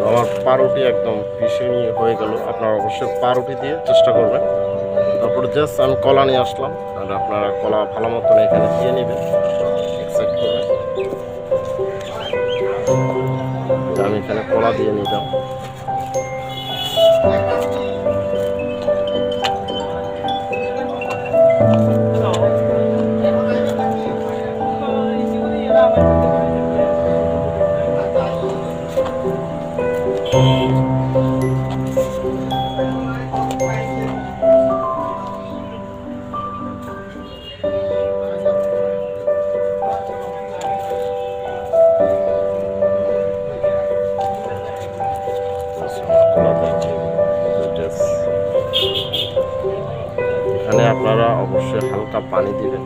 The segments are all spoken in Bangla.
আমার পাউরুটি একদম ফিশিং হয়ে গেল। আপনারা অবশ্যই পাউরুটি দিয়ে চেষ্টা করবেন। তারপরে জাস্ট আমি কলা নিয়ে আসলাম, আর আপনারা কলা ভালো মতন এখানে দিয়ে নেবেন, এক্সাইট করবেন। আমি এখানে কলা দিয়ে নিলাম। এখানে আপনারা অবশ্যই হালকা পানি দিবেন।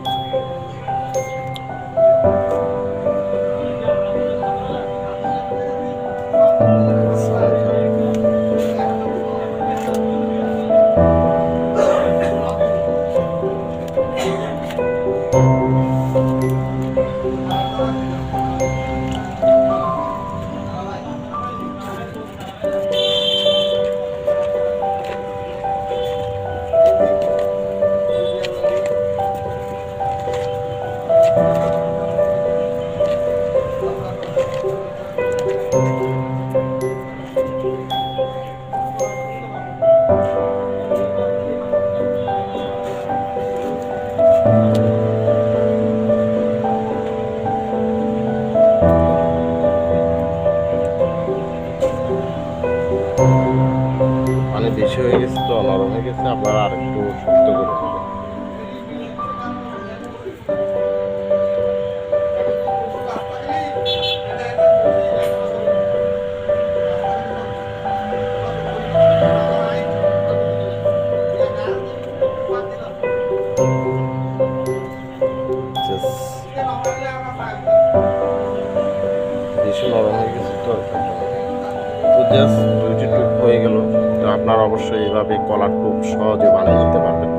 পানি বেশি হয়ে গেছে তো নরম হয়ে গেছে, আপনারা আরেকটু শক্ত করে নেবেন। বেশি নরম হয়ে গেছে তো জাস্ট 2টি টুপ হয়ে গেল। তো আপনারা অবশ্যই এইভাবে কলার টুপ সহজে বানিয়ে নিতে পারবেন।